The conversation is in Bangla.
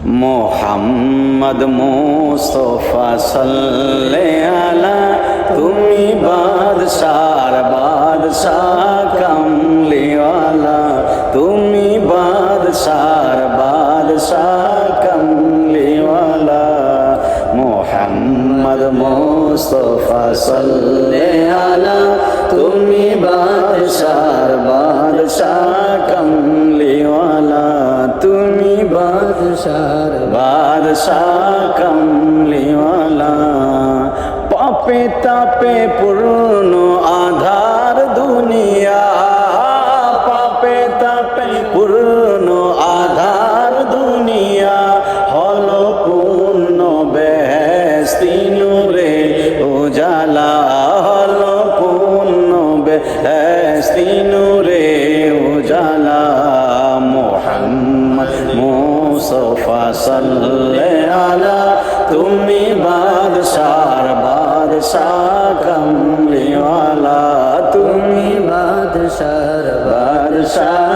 মোহাম্মদ মুস্তফা সাল্লাল্লাহু আলা তুমি বাদশার বাদশাহ কমলিওয়ালা তুমি বাদশার বাদশাহ কমলিওয়ালা মোহাম্মদ মুস্তফা সাল্লাল্লাহু আলা তুমি বাদশার বাদশাহ কমলিওয়ালা তুমি বাদশার বাদশাহ কমলিওয়ালা পাপে তাপে পূর্ণ আধার দুনিয়া পাপে তাপে পূর্ণ আধার দুনিয়া হলো পূর্ণ বেহেশতি নূরে উজালা হলো পূর্ণ বেহেশতি নূরে উজালা মোহাম্মদ মুস্তফা সাল্লাল্লাহু আলা তুমি বাদশার বাদশাহ কমলিওয়ালা তুমি বাদশার বাদশাহ